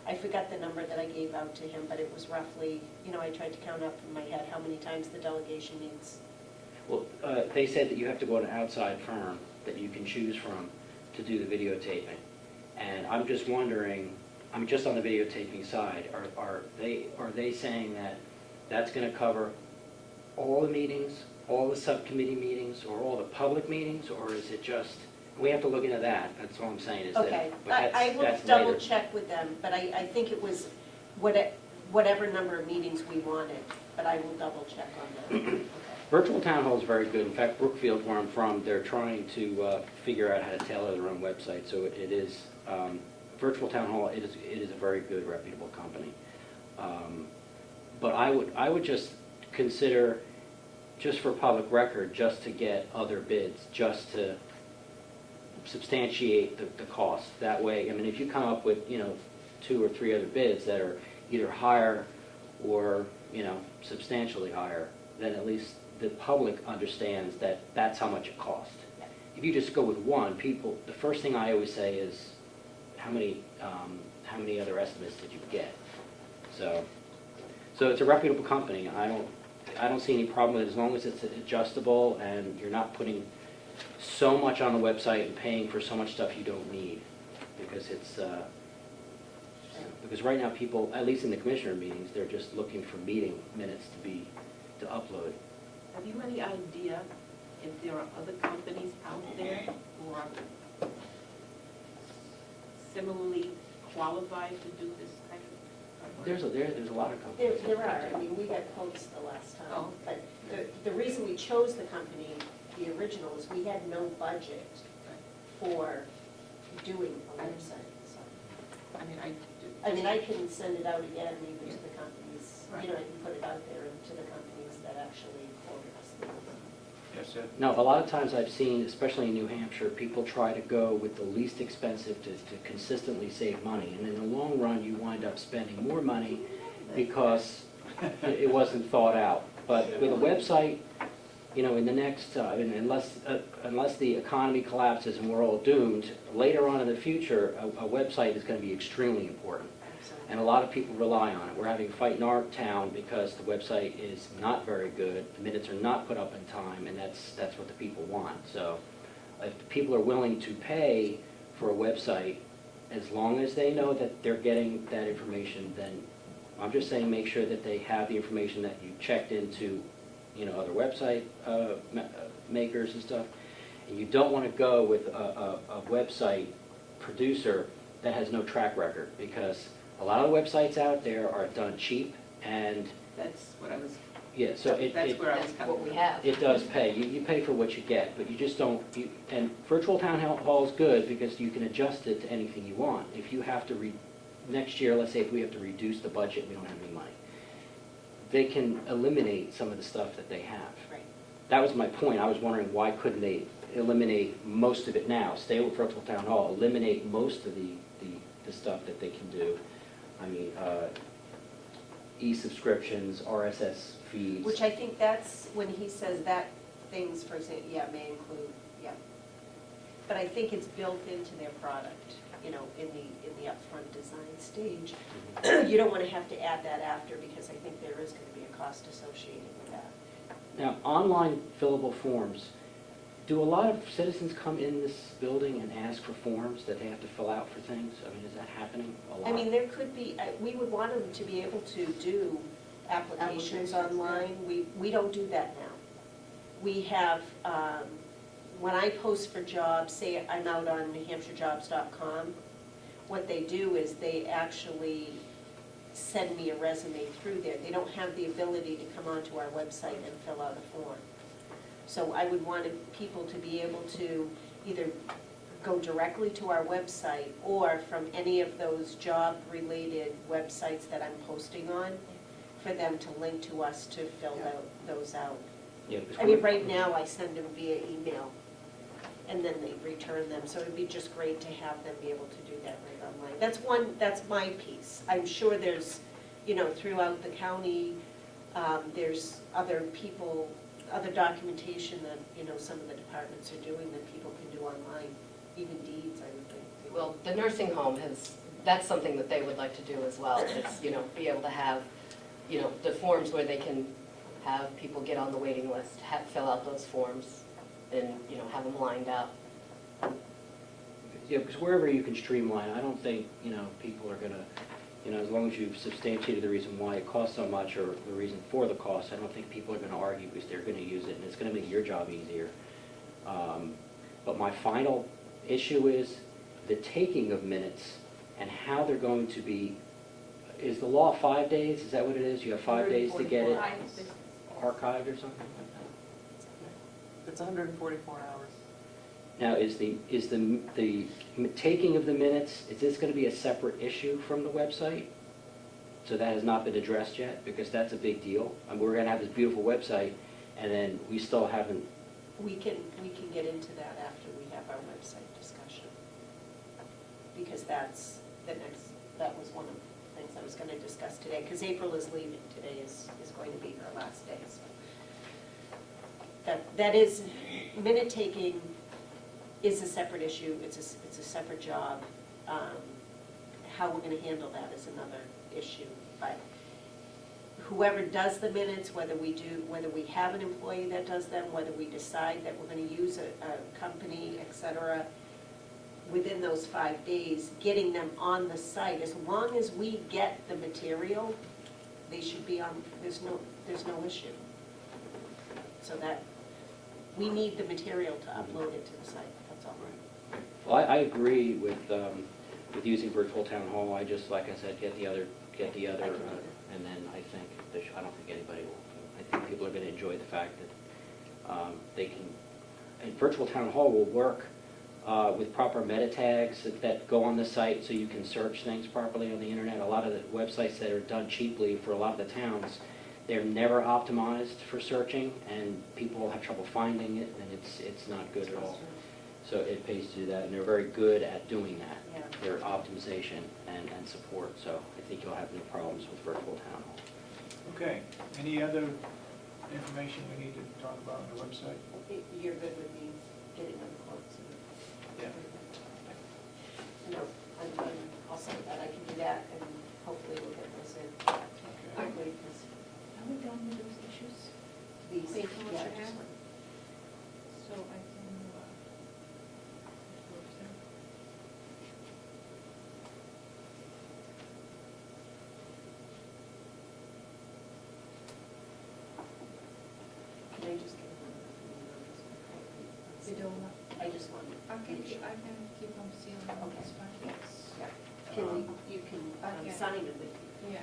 I forgot the number that I gave out to him, but it was roughly, I tried to count up in my head how many times the delegation meets. Well, they said that you have to go to an outside firm that you can choose from to do the videotaping. And I'm just wondering, just on the videotaping side, are they saying that that's going to cover all the meetings, all the subcommittee meetings, or all the public meetings, or is it just, we have to look into that, that's all I'm saying, is that. Okay, But I will that's double later. check with them, but I think it was whatever number of meetings we wanted, but I will double check on that. Okay. Virtual town hall is very good. In fact, Brookfield, where I'm from, they're trying to figure out how to tailor their own website. So it is, Virtual Town Hall, it is a very good, reputable company. But I would just consider, just for public record, just to get other bids, just to substantiate the cost. That way, I mean, if you come up with, 2 or 3 other bids that are either higher or, substantially higher, then at least the public understands that that's how much it costs. If you just go with one, the first thing I always say is, how many other estimates did you get? So it's a reputable company. I don't see any problem with it as long as it's adjustable and you're not putting so much on the website and paying for so much stuff you don't need, because because right now people, at least in the commissioner meetings, they're just looking for meeting minutes to upload. Have you any idea if there are other companies out there who are similarly qualified to do this kind of work? There's a lot of companies. There are, I mean, we got quotes the last time, Oh. but the reason we chose the company, the original, is we had no budget for doing a website, so. I mean, I can send it out again even to the companies, Right. I can put it out there to the companies that actually quote us. Yes, sir. No, a lot of times I've seen, especially in New Hampshire, people try to go with the least expensive to consistently save money. And in the long run, you wind up spending more money because it wasn't thought out. But with a website, in the next, unless the economy collapses and we're all doomed, later on in the future, a website is going to be extremely important. And a lot of people rely on it. We're having a fight in our town because the website is not very good, the minutes are not put up in time, and that's what the people want. So if the people are willing to pay for a website, as long as they know that they're getting that information, then I'm just saying make sure that they have the information that you checked into, other website makers and stuff. And you don't want to go with a website producer that has no track record, because a lot of the websites out there are done cheap, and that's what I was, yeah, so that's where I was That's coming what we from. have. it does pay. You pay for what you get, but you just don't. And virtual town hall is good because you can adjust it to anything you want. If you have to next year, let's say if we have to reduce the budget, we don't have any money, they can eliminate some of the stuff that they have. Right. That was my point. I was wondering why couldn't they eliminate most of it now? Stay with virtual town hall, eliminate most of the stuff that they can do. I mean, e-subscriptions, RSS feeds. Which I think that's, when he says that, things, for example, may include, But I think it's built into their product, in the upfront design stage. Mhm. You don't want to have to add that after, because I think there is going to be a cost associated with that. Now, online fillable forms. Do a lot of citizens come in this building and ask for forms that they have to fill out for things? I mean, is that happening a lot? I mean, there could be, we would want them to be able to do applications online. We don't do that now. We have, when I post for jobs, say I'm out on NewHampshireJobs.com, what they do is they actually send me a resume through there. They don't have the ability to come onto our website and fill out a form. So I would want people to be able to either go directly to our website or from any of those job-related websites that I'm posting on, for them to link to us to fill those out. Yeah, because I mean, right now I send them via email and then they return them, so it'd be just great to have them be able to do that right online. That's my piece. I'm sure there's, throughout the county, there's other people, other documentation that, some of the departments are doing that people can do online, even deeds, I would think. Well, the nursing home has that's something that they would like to do as well, is, be able to have, the forms where they can have people get on the waiting list, fill out those forms, and, have them lined up. Yeah, because wherever you can streamline, I don't think, people are gonna, as long as you've substantiated the reason why it costs so much or the reason for the cost, I don't think people are gonna argue because they're gonna use it and it's gonna make your job easier. But my final issue is the taking of minutes and how they're going to be, is the law 5 days? Is that what it is? You have 5 days to get it archived or something? It's 144 hours. Now, is the taking of the minutes, is this going to be a separate issue from the website? So that has not been addressed yet? Because that's a big deal. And we're going to have this beautiful website, and then we still haven't. We can get into that after we have our website discussion. Because that was one of the things I was going to discuss today, because April is leaving. Today is going to be her last day. So that is, minute taking is a separate issue, it's a separate job. How we're gonna handle that is another issue, but whoever does the minutes, whether we have an employee that does them, whether we decide that we're gonna use a company, et cetera, within those 5 days, getting them on the site, as long as we get the material, they should be on, there's no issue. So that, we need the material to upload it to the site, that's all. Well, I agree with using virtual town hall. I just, like I said, get the other, and then I think, I don't think anybody will. I think people are going to enjoy the fact that they can, and virtual town hall will work with proper meta tags that go on the site so you can search things properly on the internet. A lot of the websites that are done cheaply for a lot of the towns, they're never optimized for searching, and people have trouble finding it, and it's not good at all. So it pays to do that, and they're very good at doing that. Yeah. Their optimization and support, so I think you'll have no problems with virtual town hall. Okay, any other information we need to talk about on the website? You're good with me getting them quotes? Yeah. No, I'm all set with that, I can do that, and hopefully we'll get those in Okay. quickly, because Are we done with those issues? these, Based on what yeah, you just have? one. So I can, Can I just get one of the numbers? you don't want, I just want, I can keep them sealed, Okay. it's fine. yeah, you can Okay. sign it with Yeah.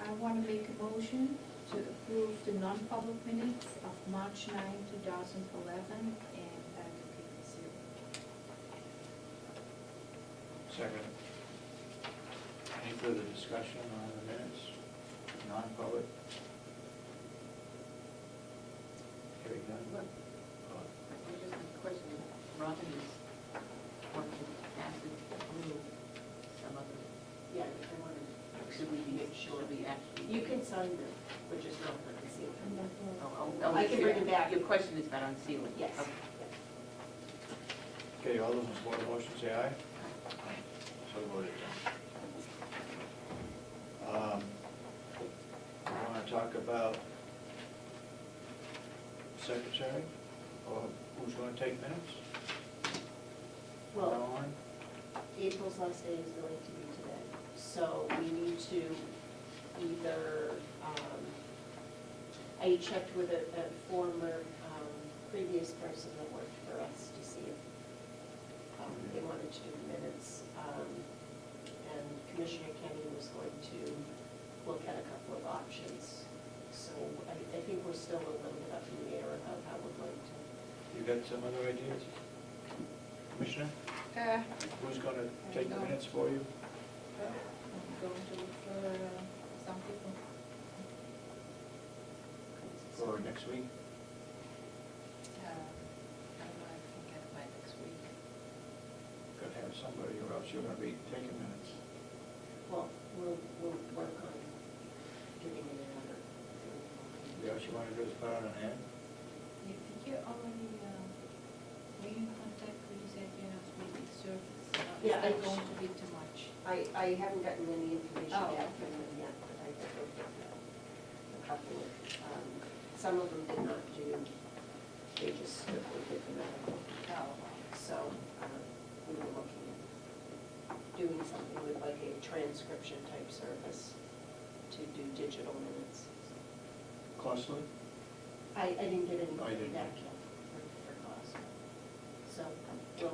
I want to make a motion to approve the non-public minutes of March 9, 2011, and that to keep it sealed. Second. Any further discussion on the minutes? Non-public? Hearing none? Just a question, Robin is working acid through some other, Yeah, I want to should we make sure we actually? You can sign them, but just not let me see And them. that will- I can bring it back. Your question is about unsealing? Yes. Okay. Okay, all those in support of the motion say aye. So voted. We want to talk about secretary, or who's going to take minutes? Well, Caroline? April's last day is going to be today, so we need to either, I checked with a former previous person that worked for us to see if they wanted to do minutes. And Commissioner Kenny was going to look at a couple of options. So I think we're still a little bit up in the air about how we're going to. You got some other ideas? Commissioner, who's going to take the minutes for you? I'm going to look for some people. For next week? I don't know, I can get it by next week. Got to have somebody, or else you're going to be taking minutes. Well, we'll work on getting it in order. The else you want to do is put out an ad? You already Are you in contact with these admins with the service? Yeah, Is that I- going to be too much? I haven't gotten any information Oh. back from them yet, but I did look at a couple of, some of them did not do, they just strictly did the medical. So, we were looking at doing something with like a transcription type service to do digital minutes. Costly? I didn't get any I didn't. feedback yet for cost. So we'll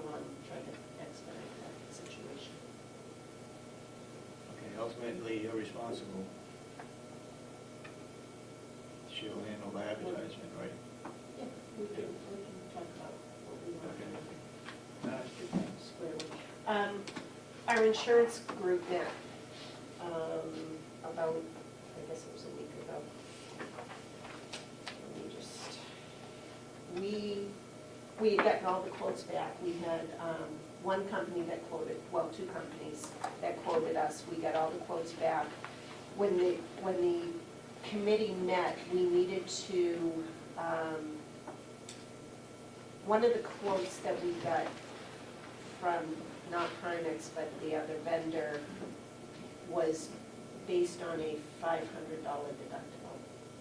try to expedite that situation. Okay, ultimately, you're responsible. She'll handle the advertisement, right? Yeah, we can talk about what we want to do. Squarely. Our insurance group met, about, I guess it was a week ago. We had gotten all the quotes back. We had, one company that quoted, well, two companies that quoted us. We got all the quotes back. When the committee met, we needed to, one of the quotes that we got from, not Primex, but the other vendor, was based on a $500 deductible.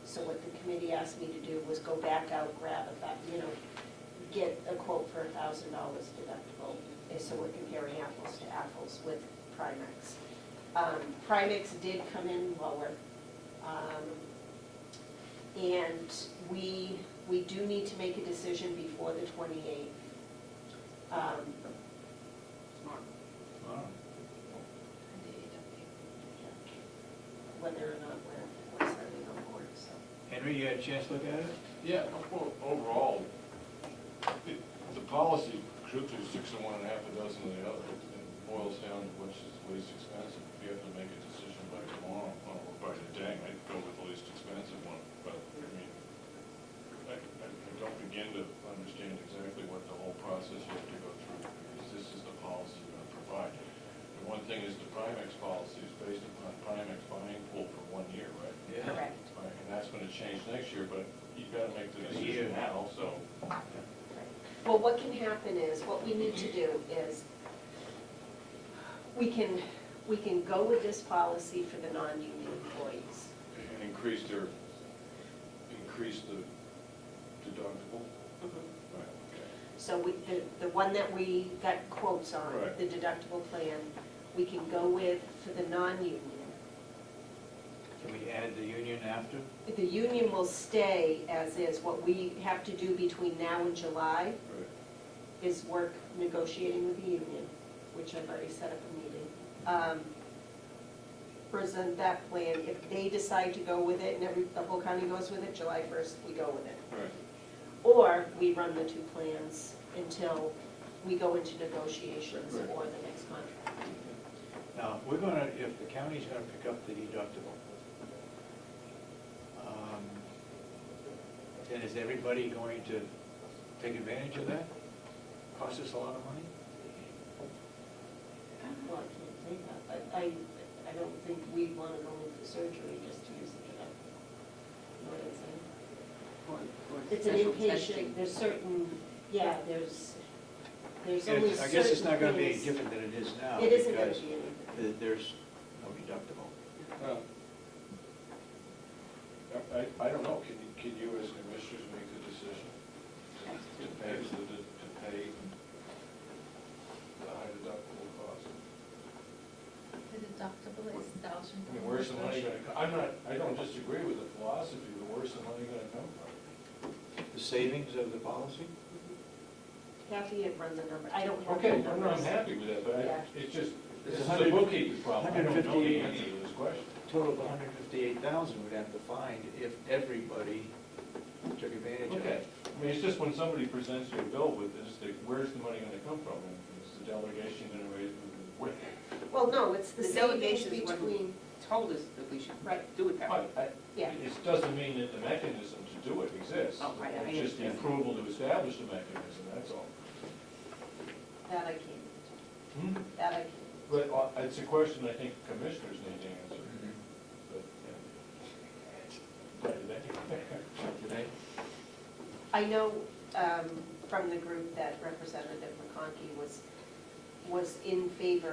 So what the committee asked me to do was go back out, grab get a quote for $1,000 deductible, so we're comparing apples to apples with Primex. Primex did come in lower. And we do need to make a decision before the 28th. Wow. Whether or not we're signing on board, so. Henry, you had a chance to look at it? Yeah, well, overall, the policy, truthfully, is 6 of one and a half a dozen of the other. It boils down to which is the least expensive. If you have to make a decision by tomorrow, or by today, I'd go with the least expensive one. But, I mean, I don't begin to understand exactly what the whole process you have to go through, because this is the policy you're going to provide. And one thing is the Primex policy is based upon Primex buying pool for 1 year, right? Correct. Right, and that's gonna change next year, but you've gotta make the A year decision now, so. Well, what can happen is, what we need to do is, we can go with this policy for the non-union employees. And increase the deductible? Right, okay. So the one that we got quotes on, Right. the deductible plan, we can go with for the non-union. Can we add the union after? The union will stay as is. What we have to do between now and July Right. is work negotiating with the union, which I've already set up a meeting. Present that plan. If they decide to go with it and the whole county goes with it, July 1st, we go with it. Right. Or we run the two plans until we go into negotiations Right. or the next contract. Now, if the county's gonna pick up the deductible, then is everybody going to take advantage of that? Cost us a lot of money? Well, I can't say that, but I don't think we want to go in for surgery just to use the deductible. You know what I'm saying? It's an inpatient, there's certain, there's only certain I guess it's not gonna be any things- different than it is now. It isn't going because to be anything. There's no deductible. Well, I don't know, can you as commissioners make the decision to pay the high deductible cost? The deductible is $1,000. I mean, where's the money gonna come? I don't disagree with the philosophy, but where's the money gonna come from? The savings of the policy? Kathy had run the number, I don't have the Okay, numbers. I'm happy with that, but Yeah. it's just, It's this is a 100 bookkeeping problem. I don't know the 158. answer to this question. Total of 158,000 we'd have to find if everybody took advantage of Okay, it. I mean, it's just when somebody presents you a bill with this, where's the money gonna come from? And is the delegation gonna raise, where? Well, no, it's the The savings delegation is what- between, Told us that we should Right. do it that way. yeah. It doesn't mean that the mechanism to do it exists. Oh, right, I It's just the understand. approval to establish the mechanism, that's all. That I can't, Hmm? that I can't. But it's a question I think commissioners need to answer. But, yeah. Today? I know from the group that Representative McConkey was in favor